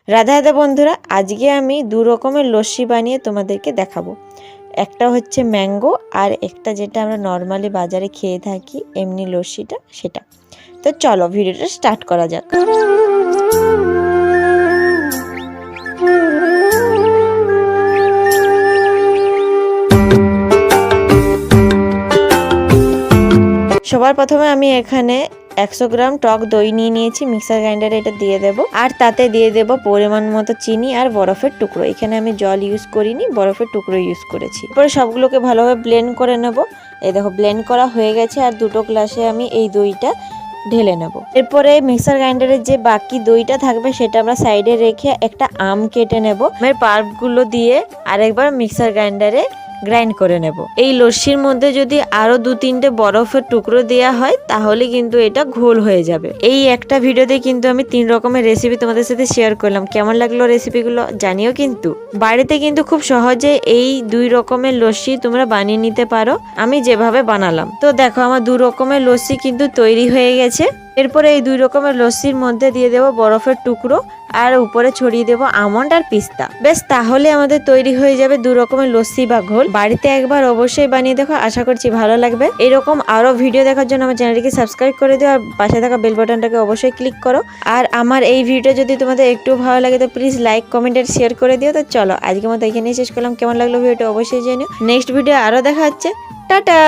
রাধে রাধে বন্ধুরা, আজকে আমি দু রকমের লস্যি বানিয়ে তোমাদেরকে দেখাবো। একটা হচ্ছে ম্যাঙ্গো আর একটা যেটা আমরা নর্মালি বাজারে খেয়ে থাকি এমনি লস্যিটা, সেটা। তো চলো ভিডিওটা স্টার্ট করা যাক। সবার প্রথমে আমি এখানে 100 গ্রাম টক দই নিয়ে নিয়েছি, মিক্সার গ্রাইন্ডারে এটা দিয়ে দেব। আর তাতে দিয়ে দেব পরিমাণ মতো চিনি আর বরফের টুকরো। এখানে আমি জল ইউজ করিনি, বরফের টুকরো ইউজ করেছি। এরপরে সবগুলোকে ভালোভাবে ব্লেন্ড করে নেব। এই দেখো ব্লেন্ড করা হয়ে গেছে। আর দুটো গ্লাসে আমি এই দইটা ঢেলে নেব। এরপরে মিক্সার গ্রাইন্ডারের যে বাকি দইটা থাকবে সেটা আমরা সাইডে রেখে একটা আম কেটে নেব। আমের পাল্পগুলো দিয়ে আরেকবার মিক্সার গ্রাইন্ডারে গ্রাইন্ড করে নেব। এই লস্যির মধ্যে যদি আরো 2-3টে বরফের টুকরো দেওয়া হয় তাহলে কিন্তু এটা ঘোল হয়ে যাবে। এই একটা ভিডিওতে কিন্তু আমি 3 রকমের রেসিপি তোমাদের সাথে শেয়ার করলাম। কেমন লাগলো রেসিপিগুলো জানিও কিন্তু। বাড়িতে কিন্তু খুব সহজে এই 2 রকমের লস্যি তোমরা বানিয়ে নিতে পারো, আমি যেভাবে বানালাম। তো দেখো আমার 2 রকমের লস্যি কিন্তু তৈরি হয়ে গেছে। এরপরে এই 2 রকমের লস্যির মধ্যে দিয়ে দেবো বরফের টুকরো আর উপরে ছড়িয়ে দেবো আমন্ড আর পিস্তা। বেশ, তাহলে আমাদের তৈরি হয়ে যাবে 2 রকমের লস্যি বা ঘোল। বাড়িতে একবার অবশ্যই বানিয়ে দেখো, আশা করছি ভালো লাগবে। এরকম আরো ভিডিও দেখার জন্য আমার চ্যানেলটিকে সাবস্ক্রাইব করে দিও আর পাশে থাকা বেল বাটনটাকে অবশ্যই ক্লিক করো। আর আমার এই ভিডিও যদি তোমাদের একটু ভালো লাগে তো প্লিজ লাইক, কমেন্ট আর শেয়ার করে দিও। তো চলো আজকের মতো এখানেই শেষ করলাম। কেমন লাগলো ভিডিওটা অবশ্যই জানিও। নেক্সট ভিডিও আরো দেখা হচ্ছে। টাটা।